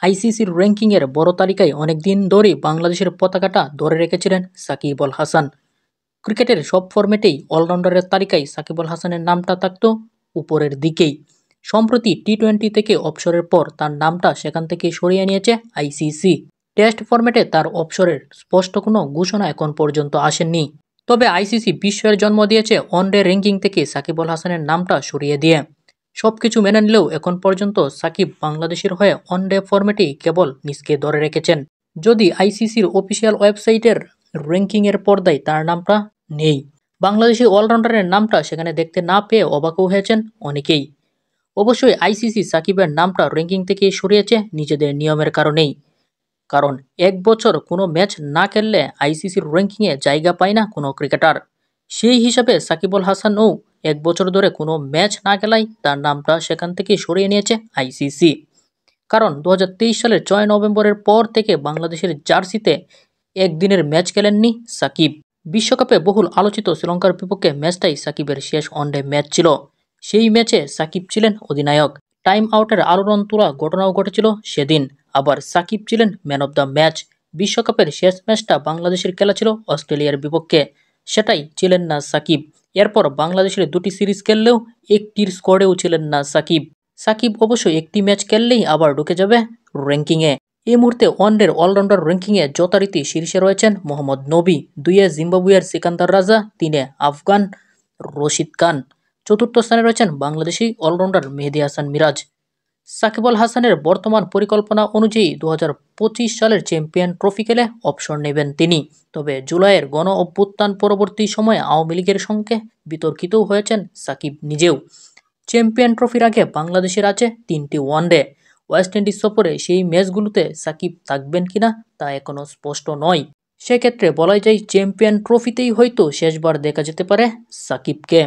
আইসিসির র্যাঙ্কিংয়ের বড় তালিকায় অনেকদিন ধরেই বাংলাদেশের পতাকাটা ধরে রেখেছিলেন সাকিব আল হাসান। ক্রিকেটের সব ফরম্যাটেই অলরাউন্ডারের তালিকায় সাকিব আল হাসানের নামটা থাকত উপরের দিকেই। সম্প্রতি টি-20 থেকে অবসরের পর তার নামটা সেখান থেকে সরিয়ে নিয়েছে আইসিসি। টেস্ট ফরম্যাটে তার অবসরের স্পষ্ট কোনো ঘোষণা এখন পর্যন্ত আসেনি। তবে আইসিসি বিস্ময়ের জন্ম দিয়েছে ওয়ানডে র্যাঙ্কিং থেকে সাকিব আল হাসানের নামটা সরিয়ে দিয়ে। সবকিছু মেনে নিলেও এখন পর্যন্ত সাকিব বাংলাদেশের হয়ে ওয়ানডে ফরম্যাটেই কেবল নিজকে ধরে রেখেছেন। যদি আইসিসির অফিসিয়াল ওয়েবসাইটের র্যাঙ্কিংয়ের পর্দায় তার নামটা নেই, বাংলাদেশি অলরাউন্ডারের নামটা সেখানে দেখতে না পেয়ে অবাকও হয়েছেন অনেকেই। অবশ্যই আইসিসি সাকিবের নামটা র্যাঙ্কিং থেকে সরিয়েছে নিজেদের নিয়মের কারণেই। কারণ এক বছর কোনো ম্যাচ না খেললে আইসিসির র্যাঙ্কিংয়ে জায়গা পায় না কোনো ক্রিকেটার। সেই হিসাবে সাকিব আল হাসানও এক বছর ধরে কোনো ম্যাচ না খেলায় তার নামটা সেখান থেকে সরিয়ে নিয়েছে আইসিসি। কারণ 2023 সালের 6 নভেম্বরের পর থেকে বাংলাদেশের জার্সিতে একদিনের ম্যাচ খেলেননি সাকিব। বিশ্বকাপে বহুল আলোচিত শ্রীলঙ্কার বিপক্ষে ম্যাচটাই সাকিবের শেষ ওয়ানডে ম্যাচ ছিল। সেই ম্যাচে সাকিব ছিলেন অধিনায়ক। টাইম আউটের আলোড়ন তোলা ঘটনাও ঘটেছিল সেদিন। আবার সাকিব ছিলেন ম্যান অব দ্য ম্যাচ। বিশ্বকাপের শেষ ম্যাচটা বাংলাদেশের খেলা ছিল অস্ট্রেলিয়ার বিপক্ষে, সেটাই ছিলেন না সাকিব। এরপর বাংলাদেশের দুটি সিরিজ খেললেও একটির স্কোয়াডেও ছিলেন না সাকিব। সাকিব অবশ্যই একটি ম্যাচ খেললেই আবার ঢুকে যাবে র্যাঙ্কিংয়ে। এই মুহূর্তে ওয়ানডের অলরাউন্ডার র্যাঙ্কিংয়ে যথারীতি শীর্ষে রয়েছেন মোহাম্মদ নবী, 2-এ জিম্বাবুয়ের সিকান্দার রাজা, 3-এ আফগান রশিদ খান, 4র্থ স্থানে রয়েছেন বাংলাদেশি অলরাউন্ডার মেহেদী হাসান মিরাজ। সাকিব আল হাসানের বর্তমান পরিকল্পনা অনুযায়ী 2025 সালের চ্যাম্পিয়ন ট্রফি খেলে অবসর নেবেন তিনি। তবে জুলাইয়ের গণ অভ্যুত্থান পরবর্তী সময়ে আওয়ামী লীগের সঙ্গে বিতর্কিতও হয়েছেন সাকিব নিজেও। চ্যাম্পিয়ন ট্রফির আগে বাংলাদেশের আছে 3টি ওয়ানডে। ওয়েস্ট ইন্ডিজ সফরে সেই ম্যাচগুলোতে সাকিব থাকবেন কিনা তা এখনও স্পষ্ট নয়। সেক্ষেত্রে বলা যায় চ্যাম্পিয়ন ট্রফিতেই হয়তো শেষবার দেখা যেতে পারে সাকিবকে।